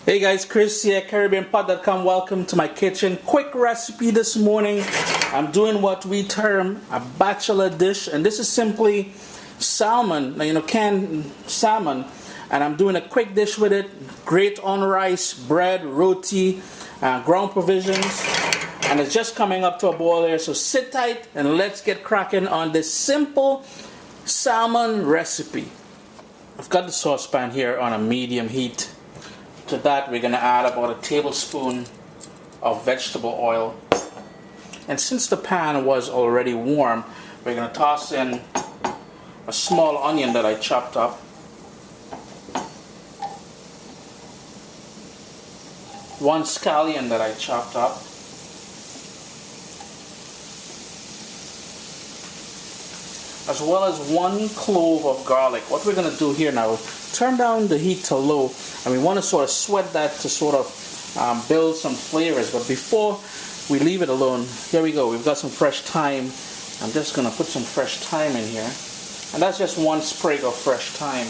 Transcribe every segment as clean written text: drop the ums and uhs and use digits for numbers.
Hey guys, Chris here, CaribbeanPot.com. Welcome to my kitchen. Quick recipe this morning. I'm doing what we term a bachelor dish, and this is simply salmon, canned salmon, and I'm doing a quick dish with it. Great on rice, bread, roti, ground provisions, and it's just coming up to a boil here. So sit tight and let's get cracking on this simple salmon recipe. I've got the saucepan here on a medium heat. To that, we're going to add about a tablespoon of vegetable oil. And since the pan was already warm, we're going to toss in a small onion that I chopped up. One scallion that I chopped up. As well as 1 clove of garlic. What we're going to do here now, turn down the heat to low, and we want to sort of sweat that to sort of build some flavors. But before we leave it alone, here we go. We've got some fresh thyme. I'm just going to put some fresh thyme in here, and that's just 1 sprig of fresh thyme.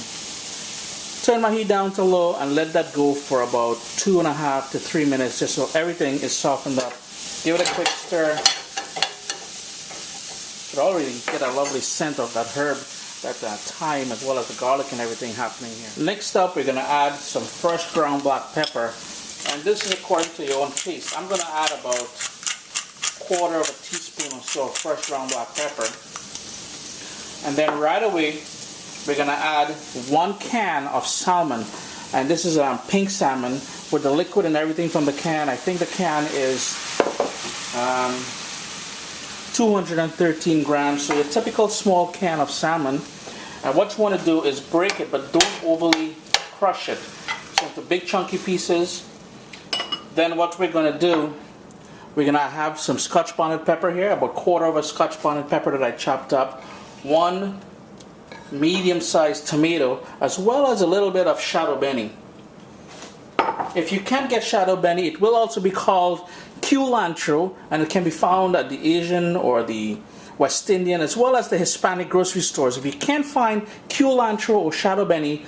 Turn my heat down to low and let that go for about 2.5 to 3 minutes, just so everything is softened up. Give it a quick stir. You can already get a lovely scent of that herb, that thyme, as well as the garlic and everything happening here. Next up, we're going to add some fresh ground black pepper, and this is according to your own taste. I'm going to add about 1/4 of a teaspoon or so of fresh ground black pepper, and then right away we're going to add 1 can of salmon, and this is pink salmon with the liquid and everything from the can. I think the can is 213 grams, so your typical small can of salmon. And what you want to do is break it, but don't overly crush it. So into big chunky pieces. Then what we're going to do, we're going to have some Scotch bonnet pepper here, about 1/4 of a Scotch bonnet pepper that I chopped up, 1 medium-sized tomato, as well as a little bit of shadow benny. If you can't get shadow benny, it will also be called culantro, and it can be found at the Asian or the West Indian as well as the Hispanic grocery stores. If you can't find culantro or shadow benny,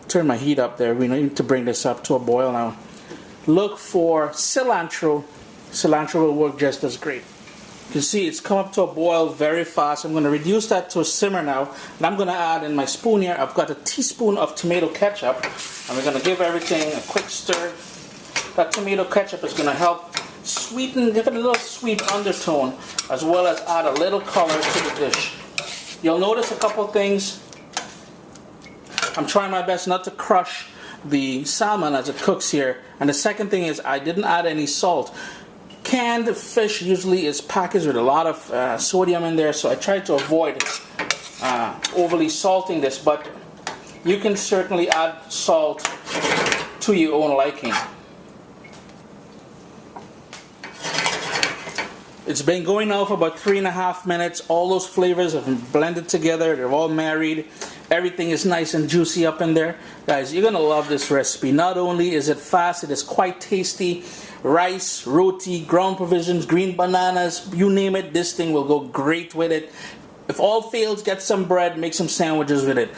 turn my heat up there. We need to bring this up to a boil now. Look for cilantro. Cilantro will work just as great. You can see it's come up to a boil very fast. I'm going to reduce that to a simmer now, and I'm going to add in my spoon here. I've got a teaspoon of tomato ketchup, and we're going to give everything a quick stir. That tomato ketchup is going to help sweeten, give it a little sweet undertone, as well as add a little color to the dish. You'll notice a couple things. I'm trying my best not to crush the salmon as it cooks here. And the second thing is I didn't add any salt. Canned fish usually is packaged with a lot of sodium in there, so I tried to avoid overly salting this, but you can certainly add salt to your own liking. It's been going now for about 3.5 minutes. All those flavors have been blended together. They're all married. Everything is nice and juicy up in there. Guys, you're going to love this recipe. Not only is it fast, it is quite tasty. Rice, roti, ground provisions, green bananas, you name it, this thing will go great with it. If all fails, get some bread, make some sandwiches with it.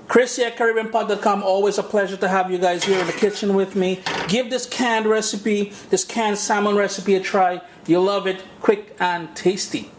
Chris here at CaribbeanPot.com. Always a pleasure to have you guys here in the kitchen with me. Give this canned recipe, this canned salmon recipe a try. You'll love it. Quick and tasty.